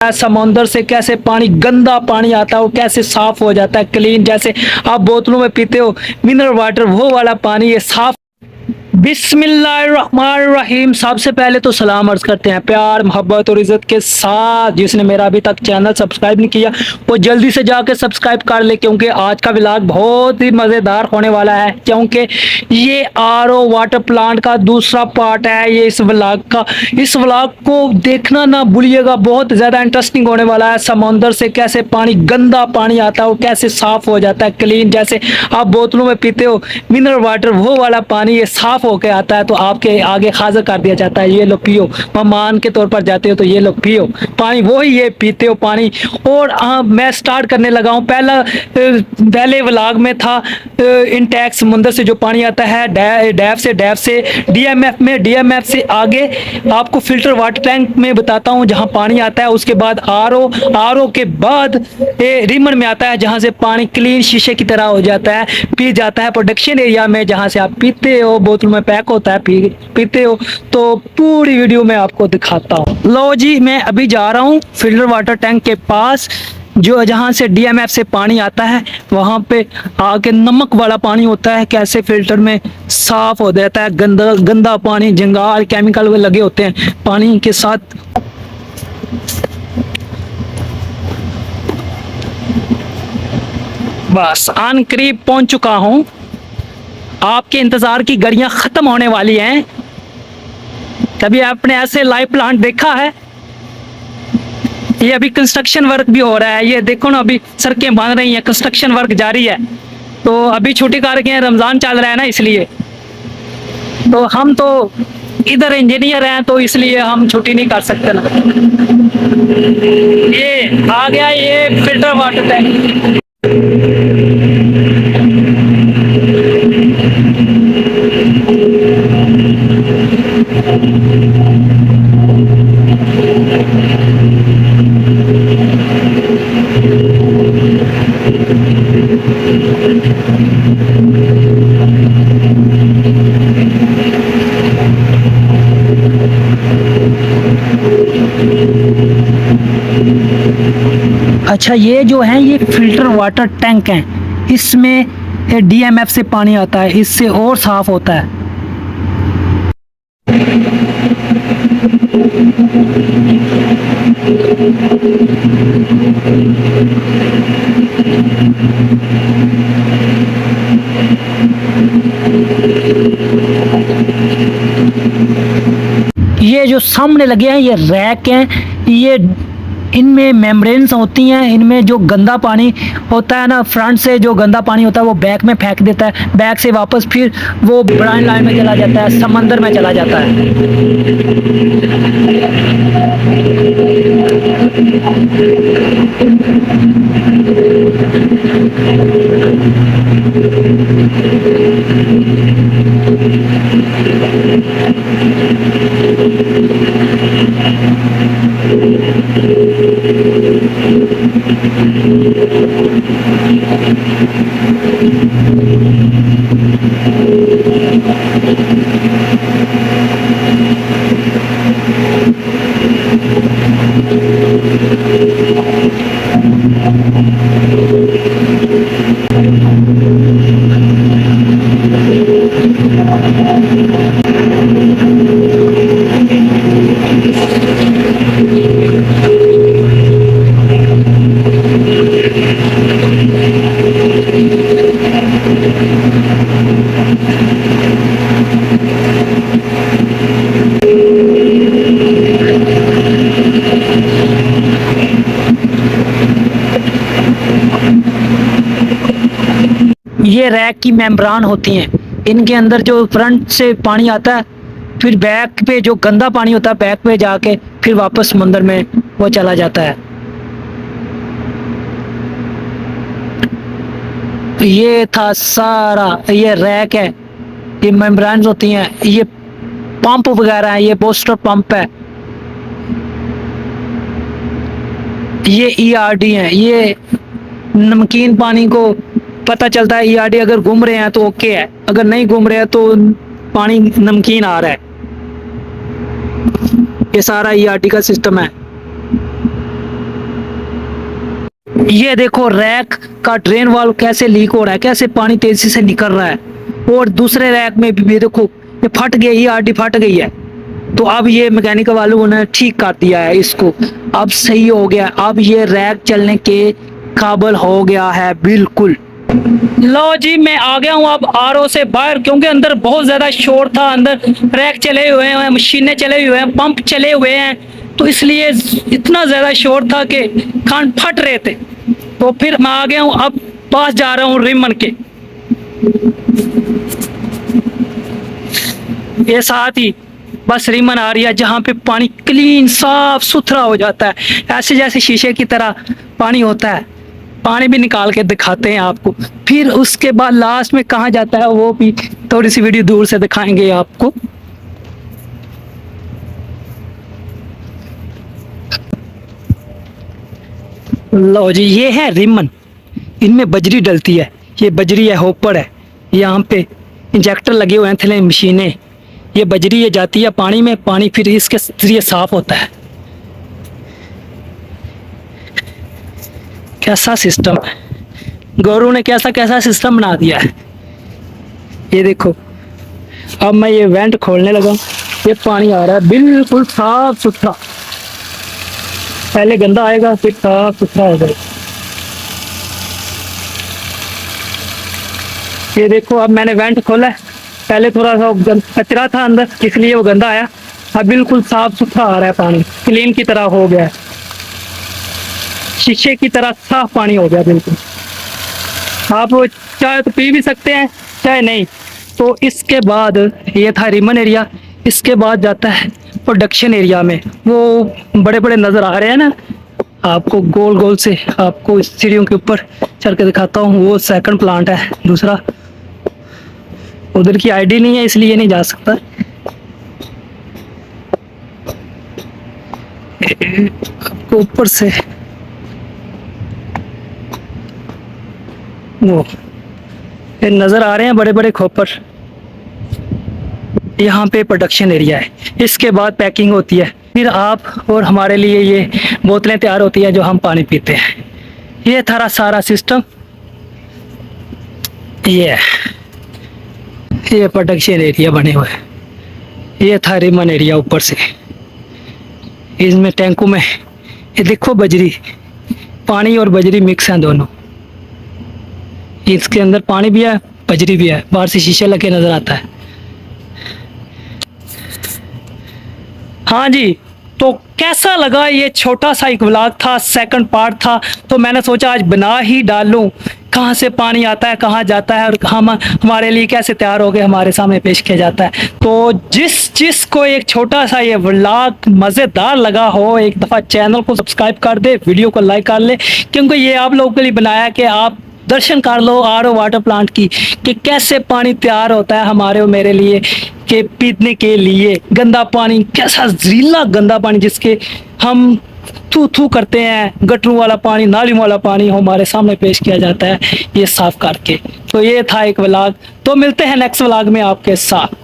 समुंदर से कैसे पानी, गंदा पानी आता है वो कैसे साफ हो जाता है, क्लीन। जैसे आप बोतलों में पीते हो मिनरल वाटर, वो वाला पानी ये साफ। बिस्मिल्लाहिर्रहमानिर्रहीम। सबसे पहले तो सलाम अर्ज करते हैं प्यार मोहब्बत और इज़्ज़त के साथ। जिसने मेरा अभी तक चैनल सब्सक्राइब नहीं किया वो जल्दी से जाके सब्सक्राइब कर ले, क्योंकि आज का व्लॉग बहुत ही मज़ेदार होने वाला है। क्योंकि ये आरओ वाटर प्लांट का दूसरा पार्ट है ये इस व्लॉग का। इस व्लॉग को देखना ना भूलिएगा, बहुत ज़्यादा इंटरेस्टिंग होने वाला है। समुंदर से कैसे पानी, गंदा पानी आता है वो कैसे साफ हो जाता है, क्लीन। जैसे आप बोतलों में पीते हो मिनरल वाटर, वो वाला पानी ये साफ होके आता है तो आपके आगे हाजिर कर दिया जाता है, ये लो पियो। मेहमान के तौर पर जाते हो तो ये लो पियो पानी, वही ये पीते हो पानी। और मैं स्टार्ट करने लगा हूँ। पहले व्लॉग में था इनटेक समुंदर से जो पानी आता है, डैफ से डीएमएफ में, डीएमएफ से आगे आपको फिल्टर वाटर टैंक में बताता हूँ जहाँ पानी आता है। उसके बाद आरओ के बाद रिमन में आता है जहाँ से पानी क्लीन शीशे की तरह हो जाता है, पी जाता है प्रोडक्शन एरिया में जहाँ से आप पीते हो, बोतल में पैक होता है, पीते हो। तो पूरी वीडियो में आपको दिखाता हूँ। लो जी, मैं अभी जा रहा हूँ फिल्टर वाटर टैंक के पास, जो जहाँ से डीएमएफ से पानी आता है। वहाँ पे आके नमक वाला पानी होता है, कैसे फिल्टर में साफ हो जाता है। गंदा पानी, जंगाल केमिकल लगे होते हैं पानी के साथ। बस आन करीब पहुंच चुका हूं। आपके इंतजार की घड़ियां खत्म होने वाली हैं। कभी आपने ऐसे लाइव प्लांट देखा है? ये अभी कंस्ट्रक्शन वर्क भी हो रहा है, ये देखो ना, अभी सड़कें बन रही हैं, कंस्ट्रक्शन वर्क जारी है। तो अभी छुट्टी कर गए हैं, रमजान चल रहा है ना, इसलिए। तो हम तो इधर इंजीनियर हैं तो इसलिए हम छुट्टी नहीं कर सकते ना। ये आ गया ये फिल्टर वाटर टैंक। अच्छा, ये जो है ये फिल्टर वाटर टैंक है, इसमें डीएमएफ से पानी आता है, इससे और साफ होता है। ये जो सामने लगे हैं ये रैक हैं, ये इनमें मेम्ब्रेन्स होती हैं। इनमें जो गंदा पानी होता है ना, फ्रंट से जो गंदा पानी होता है वो बैक में फेंक देता है, बैक से वापस फिर वो ब्राइन लाइन में चला जाता है, समंदर में चला जाता है। ये रैक की मेम्ब्रान होती हैं, इनके अंदर जो फ्रंट से पानी आता है, फिर बैक पे जो गंदा पानी होता है बैक पे जाके फिर वापस समुंदर में वो चला जाता है। ये था सारा, ये रैक है, ये मेम्ब्रान होती हैं, ये पंप वगैरह है, ये बूस्टर पंप है, ये ईआरडी है। ये नमकीन पानी को पता चलता है ईआरडी अगर घूम रहे हैं तो ओके है, अगर नहीं घूम रहे हैं तो पानी नमकीन आ रहा है। ये सारा ईआरडी का सिस्टम है। ये देखो रैक का ड्रेन वाल्व कैसे लीक हो रहा है, कैसे पानी तेजी से निकल रहा है। और दूसरे रैक में भी देखो ये फट गई, ये आरडी फट गई है। तो अब ये मैकेनिक वालों ने ठीक कर दिया है इसको, अब सही हो गया। अब ये रैक चलने के काबिल हो गया है बिल्कुल। लो जी, मैं आ गया हूँ अब आरओ से बाहर, क्योंकि अंदर बहुत ज्यादा शोर था। अंदर रैक चले हुए हैं, मशीनें चले हुए हैं, पंप चले हुए हैं, तो इसलिए इतना ज्यादा शोर था कि कान फट रहे थे। तो फिर मैं आ गया हूँ, अब पास जा रहा हूँ रिमन के। ये साथ ही बस रिमन आ रही है, जहाँ पे पानी क्लीन साफ सुथरा हो जाता है, ऐसे जैसे शीशे की तरह पानी होता है। पानी भी निकाल के दिखाते हैं आपको। फिर उसके बाद लास्ट में कहाँ जाता है वो भी थोड़ी सी वीडियो दूर से दिखाएंगे आपको। लो जी, ये है रिमन, इनमें बजरी डलती है। ये बजरी है, होपर है, यहाँ पे इंजेक्टर लगे हुए हैं, थैले मशीनें। ये बजरी ये जाती है पानी में, पानी फिर इसके जरिए साफ होता है। कैसा सिस्टम है, गौरू ने कैसा कैसा सिस्टम बना दिया है। ये देखो, अब मैं ये वेंट खोलने लगा, ये पानी आ रहा है बिल्कुल साफ सुथरा। पहले गंदा आएगा फिर साफ सुथरा हो जाएगा। ये देखो, अब मैंने वेंट खोला है, पहले थोड़ा सा कचरा था अंदर इसलिए वो गंदा आया। अब बिल्कुल साफ सुथरा आ रहा है पानी, क्लीन की तरह हो गया है, शीशे की तरह साफ पानी हो गया बिल्कुल। आप चाहे तो पी भी सकते हैं, चाहे नहीं। तो इसके बाद ये था रिमन एरिया। इसके बाद जाता है प्रोडक्शन एरिया में। वो बड़े बड़े नज़र आ रहे हैं ना आपको, गोल गोल से, आपको इस सीढ़ियों के ऊपर चल के दिखाता हूँ। वो सेकंड प्लांट है, दूसरा उधर की आईडी नहीं है इसलिए नहीं जा सकता। आपको ऊपर से वो ये नज़र आ रहे हैं बड़े बड़े खोपर। यहाँ पे प्रोडक्शन एरिया है। इसके बाद पैकिंग होती है, फिर आप और हमारे लिए ये बोतलें तैयार होती हैं जो हम पानी पीते हैं। ये थारा सारा सिस्टम ये प्रोडक्शन एरिया बने हुए हैं। ये था रिमन एरिया ऊपर से। इसमें टैंकों में ये देखो बजरी, पानी और बजरी मिक्स हैं दोनों। इसके अंदर पानी भी है, बजरी भी है, बाहर से शीशे लगे नजर आता है। हाँ जी, तो कैसा लगा ये छोटा सा एक व्लॉग था, सेकंड पार्ट था। तो मैंने सोचा आज बना ही डालूं, कहाँ से पानी आता है, कहाँ जाता है, और हम हमारे लिए कैसे तैयार हो गए हमारे सामने पेश किया जाता है। तो जिस को एक छोटा सा ये व्लॉग मज़ेदार लगा हो, एक दफ़ा चैनल को सब्सक्राइब कर दे, वीडियो को लाइक कर ले, क्योंकि ये आप लोगों के लिए बनाया कि आप दर्शन कर लो आरओ वाटर प्लांट की, कि कैसे पानी तैयार होता है हमारे और मेरे लिए के पीने के लिए। गंदा पानी, कैसा जहरीला गंदा पानी जिसके हम थू थू करते हैं, गटरों वाला पानी, नालियों वाला पानी हमारे सामने पेश किया जाता है ये साफ करके। तो ये था एक व्लॉग, तो मिलते हैं नेक्स्ट व्लॉग में आपके साथ।